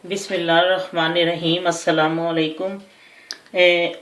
बिस्मिल्लाहिर्रहमानिर्रहीम अस्सलामुअलैकुम।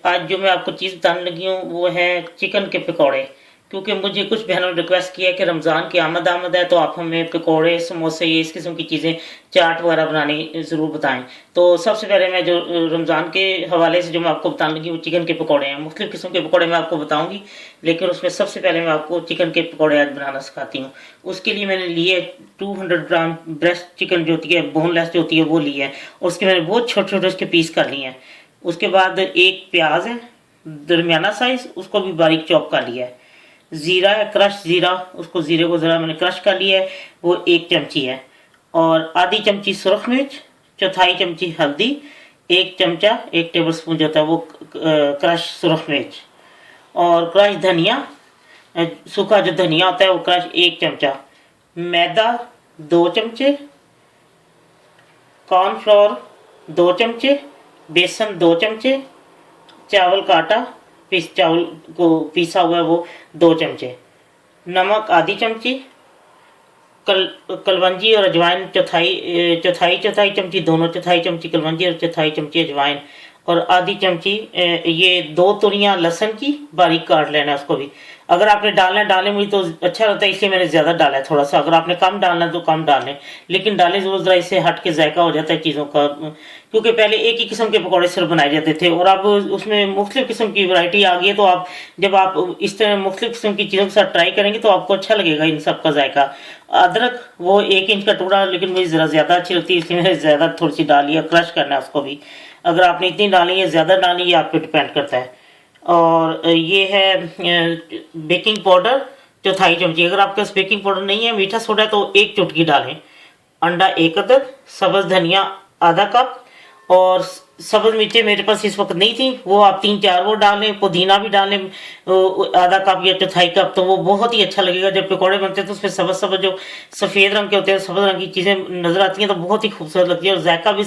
आज जो मैं आपको चीज़ बताने लगी हूँ वो है चिकन के पकौड़े। क्योंकि मुझे कुछ बहनों ने रिक्वेस्ट किया कि रमज़ान की आमद है तो आप हमें पकौड़े समोसे ये इस किस्म की चीज़ें चाट वगैरह बनानी ज़रूर बताएं। तो सबसे पहले मैं जो रमज़ान के हवाले से जो मैं आपको बताने लगी वो चिकन के पकौड़े हैं। मुख्तलिफ़ किस्म के पकौड़े मैं आपको बताऊँगी, लेकिन उसमें सबसे पहले मैं आपको चिकन के पकौड़े आज बनाना सिखाती हूँ। उसके लिए मैंने लिए 200 ग्राम ब्रेस्ट चिकन जो होती है, बोनलेस जो होती है वो ली है। उसके मैंने बहुत छोटे छोटे उसके पीस कर लिए हैं। उसके बाद एक प्याज है दरमियाना साइज, उसको भी बारीक चॉप कर लिया है। ज़ीरा है, क्रश ज़ीरा, उसको ज़ीरे को ज़रा मैंने क्रश कर लिया है, वो 1 चमची है। और आधी चमची सुरख मिर्च, चौथाई चमची हल्दी, 1 चमचा 1 टेबल स्पून जो होता है वो क्रश सुरख मिर्च। और क्रश धनिया, सूखा जो धनिया होता है वो क्रश 1 चमचा। मैदा 2 चमचे, कॉर्नफ्लोर 2 चमचे, बेसन 2 चमचे, चावल का आटा चावल को पीसा हुआ है वो 2 चमचे, नमक आधी चमची, कलवंजी और अजवाइन चौथाई चमची, दोनों चौथाई चमची कलवंजी और चौथाई चमची अजवाइन, और आधी चमची ये 2 तुरियां लहसुन की बारीक काट लेना है उसको भी। अगर आपने डालना डालें, मुझे तो अच्छा लगता है इसलिए मैंने ज़्यादा डाला है थोड़ा सा। अगर आपने कम डालना है तो कम डालें, लेकिन डालें ज़रूर, ज़रा इससे हट के जायका हो जाता है चीज़ों का। क्योंकि पहले एक ही किस्म के पकौड़े सिर्फ बनाए जाते थे और अब उसमें मुख्तलिफ किस्म की वैरायटी आ गई है। तो आप जब आप इस तरह मुख्तलिफ किस्म की चीज़ों के साथ ट्राई करेंगे तो आपको अच्छा लगेगा इन सब का जायका। अदरक वो 1 इंच का टुकड़ा, लेकिन मुझे ज़रा ज़्यादा अच्छी लगती है इसलिए मैंने ज़्यादा थोड़ी सी डाली है। क्रश करना है उसको भी, अगर आपने इतनी डाली है ज़्यादा डाली ये आप पे डिपेंड करता है। और ये है बेकिंग पाउडर चौथाई चमची। अगर आपके पास बेकिंग पाउडर नहीं है, मीठा सोडा है, तो 1 चुटकी डालें। अंडा 1 अदद, सब्ज़ धनिया आधा कप, और सब्ज़ मिर्चें मेरे पास इस वक्त नहीं थी, वो आप 3-4 वो डालें। पुदीना भी डालें आधा कप या चौथाई कप, तो वो बहुत ही अच्छा लगेगा। जब पकौड़े बनते हैं तो उसमें सब्ज़ सब्ज़ जो सफ़ेद रंग के होते हैं, सब्ज़ रंग की चीज़ें नज़र आती हैं तो बहुत ही खूबसूरत लगती है और जायका भी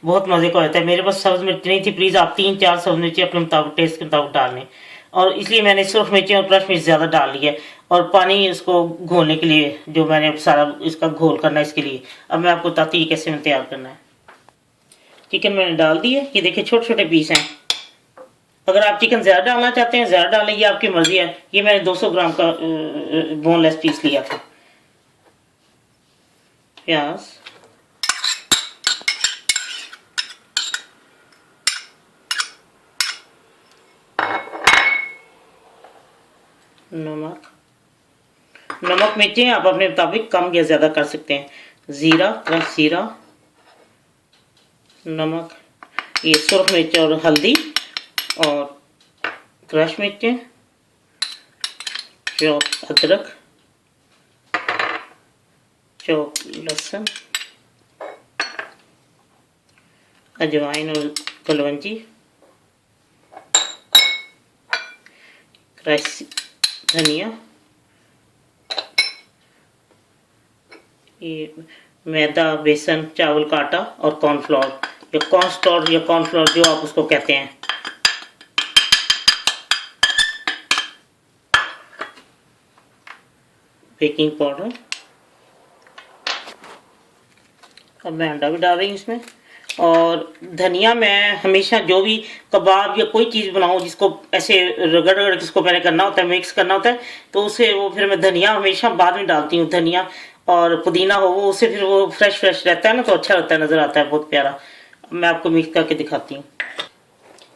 बहुत मज़े का होता है। मेरे पास सब्ज़ मिर्च नहीं थी, प्लीज़ आप 3-4 सब्ज़ मिर्चें अपने मुताबिक टेस्ट के मुताबिक डाल लें, और इसलिए मैंने सुरख मिर्चें और क्रश मिर्च ज़्यादा डाल ली है। और पानी इसको घोलने के लिए जो मैंने सारा इसका घोल करना है इसके लिए। अब मैं आपको बताती हूँ कैसे तैयार करना है। चिकन मैंने डाल दी है, ये देखिए छोटे छोटे पीस हैं। अगर आप चिकन ज़्यादा डालना चाहते हैं ज़्यादा डालें, ये आपकी मर्जी है। ये मैंने 200 ग्राम का बोनलेस पीस लिया था। प्याज, नमक मिर्चें आप अपने मुताबिक कम या ज़्यादा कर सकते हैं। ज़ीरा, क्रश ज़ीरा, नमक, ये सुरख मिर्च और हल्दी, और क्रश मिर्चें, चॉप अदरक, चॉप लहसुन, अजवाइन और कलवंजी, क्रश धनिया, ये मैदा, बेसन, चावल का आटा और कॉर्नफ्लोर या कॉर्नफ्लोर जो आप उसको कहते हैं। बेकिंग पाउडर, अब मैं अंडा भी डाल रही हूँ इसमें। और धनिया मैं हमेशा जो भी कबाब या कोई चीज़ बनाऊँ जिसको ऐसे रगड़ रगड़ जिसको पहले करना होता है, मिक्स करना होता है, तो उसे वो फिर मैं धनिया हमेशा बाद में डालती हूँ। धनिया और पुदीना हो वो, उससे फिर वो फ्रेश रहता है ना, तो अच्छा लगता है, नज़र आता है बहुत प्यारा। मैं आपको मिक्स करके दिखाती हूँ।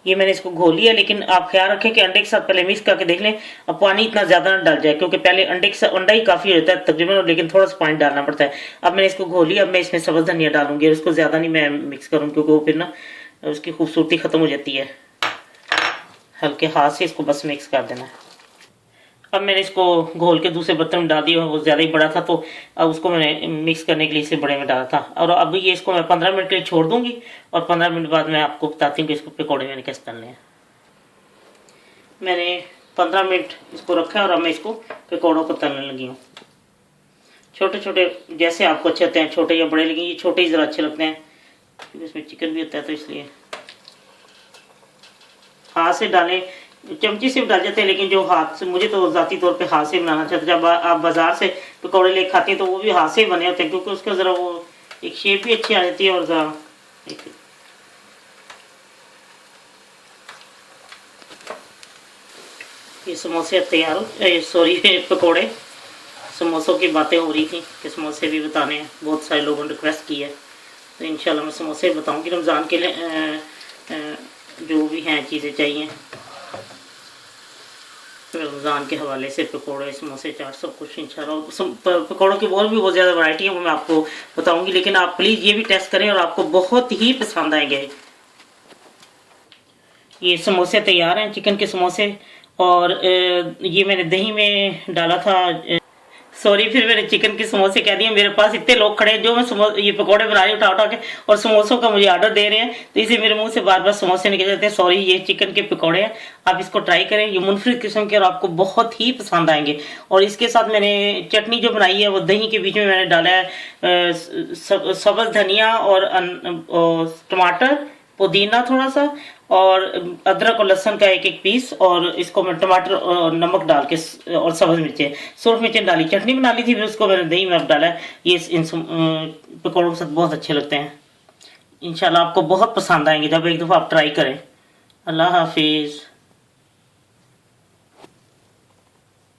ये मैंने इसको घोल लिया, लेकिन आप ख्याल रखें कि अंडे के साथ पहले मिक्स करके देख लें। अब पानी इतना ज़्यादा ना डल जाए, क्योंकि पहले अंडे के साथ अंडा ही काफ़ी होता है तकरीबन, लेकिन थोड़ा सा पानी डालना पड़ता है। अब मैंने इसको घोल लिया, अब मैं इसमें सब्ज़ धनिया डालूंगी और इसको ज़्यादा नहीं मैं मिक्स करूँ, क्योंकि वो फिर ना उसकी खूबसूरती ख़त्म हो जाती है। हल्के हाथ से इसको बस मिक्स कर देना है। अब मैंने इसको घोल के दूसरे बर्तन में डाल दिया, वो ज़्यादा ही बड़ा था तो अब उसको मैंने मिक्स करने के लिए इसे बड़े में डाला था। और अब ये इसको मैं 15 मिनट के लिए छोड़ दूंगी, और 15 मिनट बाद मैं आपको बताती हूँ कि इसको पकौड़े मैंने कैसे तलने हैं। मैंने 15 मिनट इसको रखा है और अब मैं इसको पकौड़ों को तलने लगी हूँ। छोटे छोटे जैसे आपको अच्छे लगते हैं, छोटे या बड़े, लेकिन ये छोटे ही ज़रा अच्छे लगते हैं क्योंकि इसमें चिकन भी होता है, तो इसलिए हाथ से डालें। चमची से भी डाल जाते हैं, लेकिन जो हाथ से, मुझे तो ज़ाती तौर पे हाथ से बनाना चाहते हैं। जब आप बाज़ार से पकौड़े ले खाते हैं तो वो भी हाथ से ही बने होते हैं, क्योंकि उसका ज़रा वो एक शेप भी अच्छी आ जाती है और ज़रा देखिए ये समोसे तैयार हो, सॉरी पकोड़े, समोसों की बातें हो रही थी कि समोसे भी बताने हैं, बहुत सारे लोगों ने रिक्वेस्ट की है, तो इंशाल्लाह मैं समोसे बताऊंगी रमज़ान के लिए। जो भी हैं चीज़ें चाहिए रमज़ान के हवाले से, पकोड़े समोसे चाट सब कुछ इंशाल्लाह। पकोड़ों की और भी बहुत ज़्यादा वैरायटी है, वो मैं आपको बताऊंगी, लेकिन आप प्लीज़ ये भी टेस्ट करें और आपको बहुत ही पसंद आएंगे। ये समोसे तैयार हैं, चिकन के समोसे, और ये मैंने दही में डाला था, सॉरी फिर मैंने चिकन के समोसे कह दिए। मेरे पास इतने लोग खड़े हैं जो मैं ये पकोड़े बना रही हूँ उठा के, और समोसों का मुझे ऑर्डर दे रहे हैं, तो इसे मेरे मुंह से बार बार समोसे निकल जाते हैं। सॉरी, ये चिकन के पकोड़े हैं, आप इसको ट्राई करें, ये मुनफरिद किस्म के और आपको बहुत ही पसंद आएंगे। और इसके साथ मैंने चटनी जो बनाई है वो दही के बीच में मैंने डाला है सब्ज धनिया और टमाटर, पुदीना थोड़ा सा, और अदरक और लहसुन का एक एक पीस, और इसको मैं टमाटर और नमक डाल के और सब्ज मिर्चें, सुरख मिर्चें डाली, चटनी बना ली थी, फिर उसको मैंने दही में अब डाला है। ये इन पकौड़ों के साथ बहुत अच्छे लगते हैं। इंशाल्लाह आपको बहुत पसंद आएंगे जब एक दफ़ा आप ट्राई करें। अल्लाह हाफिज़।